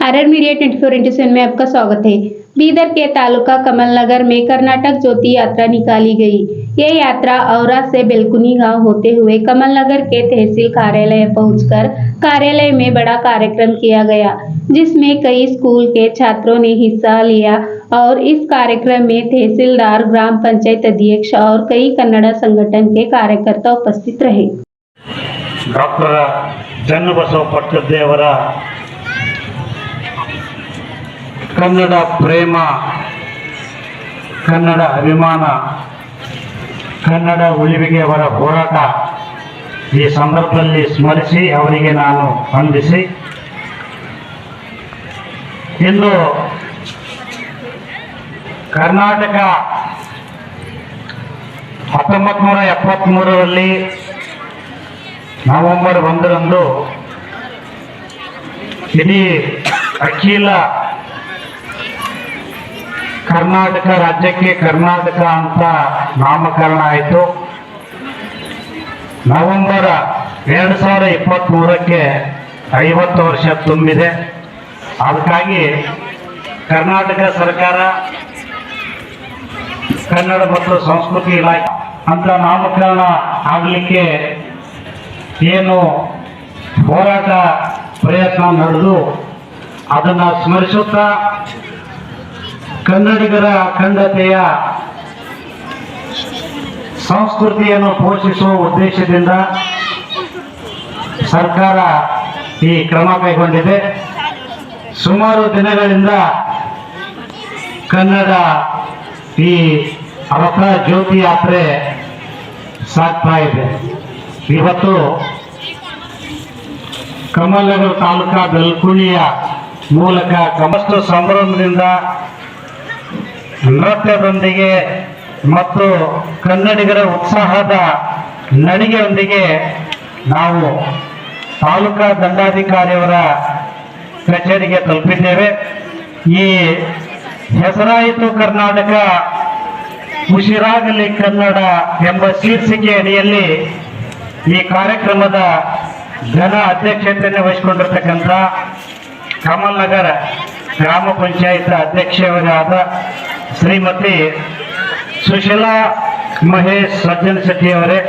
RR media 24x7 में आपका स्वागत है। बीदर के तालुका कमलनगर में कर्नाटक ज्योति यात्रा निकाली गई। ये यात्रा औरा से बेलकुनी गांव होते हुए कमलनगर के तहसील कार्यालय पहुंचकर कार्यालय में बड़ा कार्यक्रम किया गया, जिसमें कई स्कूल के छात्रों ने हिस्सा लिया और इस कार्यक्रम में तहसीलदार, ग्राम पंचायत अध्यक्ष और कई कन्नड़ संगठन के कार्यकर्ता उपस्थित रहे। ಡಾಕ್ಟರ್ ಚನ್ನಬಸವ ಪಟ್ಟದೇವರ ಕನ್ನಡ ಪ್ರೇಮ, ಕನ್ನಡ ಅಭಿಮಾನ, ಕನ್ನಡ ಉಳಿವಿಗೆ ಅವರ ಹೋರಾಟ ಈ ಸಂದರ್ಭದಲ್ಲಿ ಸ್ಮರಿಸಿ ಅವರಿಗೆ ನಾನು ವಂದಿಸಿ, ಇಂದು ಕರ್ನಾಟಕ 1973ರಲ್ಲಿ ನವೆಂಬರ್ 1ರಂದು ಇಡೀ ಅಖಿಲ ಕರ್ನಾಟಕ ರಾಜ್ಯಕ್ಕೆ ಕರ್ನಾಟಕ ಅಂತ ನಾಮಕರಣ ಆಯಿತು. ನವೆಂಬರ್ 2023ಕ್ಕೆ 50 ವರ್ಷ ತುಂಬಿದೆ. ಅದಕ್ಕಾಗಿ ಕರ್ನಾಟಕ ಸರ್ಕಾರ ಕನ್ನಡ ಮತ್ತು ಸಂಸ್ಕೃತಿ ಇಲಾಖೆ ಅಂತ ನಾಮಕರಣ ಆಗಲಿಕ್ಕೆ ಏನು ಹೋರಾಟ ಪ್ರಯತ್ನ ನಡೆದು ಅದನ್ನು ಸ್ಮರಿಸುತ್ತಾ ಕನ್ನಡಿಗರ ಅಖಂಡತೆಯ ಸಂಸ್ಕೃತಿಯನ್ನು ಪೋಷಿಸುವ ಉದ್ದೇಶದಿಂದ ಸರ್ಕಾರ ಈ ಕ್ರಮ ಕೈಗೊಂಡಿದೆ. ಸುಮಾರು ದಿನಗಳಿಂದ ಕನ್ನಡ ಈ ರಥ ಜ್ಯೋತಿ ಯಾತ್ರೆ ಸಾಗ್ತಾ ಇದೆ. ಇವತ್ತು ಕಮಲನಗರ ತಾಲೂಕಾ ಬೆಲ್ಕುಣಿಯ ಮೂಲಕ ಸಮಸ್ತ ಸಂಭ್ರಮದಿಂದ ನೃತ್ಯದೊಂದಿಗೆ ಮತ್ತು ಕನ್ನಡಿಗರ ಉತ್ಸಾಹದ ನಡಿಗೆಯೊಂದಿಗೆ ನಾವು ತಾಲೂಕಾ ದಂಡಾಧಿಕಾರಿಯವರ ಕಚೇರಿಗೆ ತಲುಪಿದ್ದೇವೆ. ಈ ಹೆಸರಾಯಿತು ಕರ್ನಾಟಕ ಉಸಿರಾಗಲಿ ಕನ್ನಡ ಎಂಬ ಶೀರ್ಷಿಕೆ ಅಡಿಯಲ್ಲಿ ಈ ಕಾರ್ಯಕ್ರಮದ ಘನ ಅಧ್ಯಕ್ಷತೆಯನ್ನು ವಹಿಸಿಕೊಂಡಿರ್ತಕ್ಕಂಥ ಕಮಲನಗರ ಗ್ರಾಮ ಪಂಚಾಯತ್ ಅಧ್ಯಕ್ಷರಾದ ಶ್ರೀಮತಿ ಸುಶೀಲಾ ಮಹೇಶ್ ಸಜ್ಜನ್ ಶೆಟ್ಟಿ ಅವರೇ,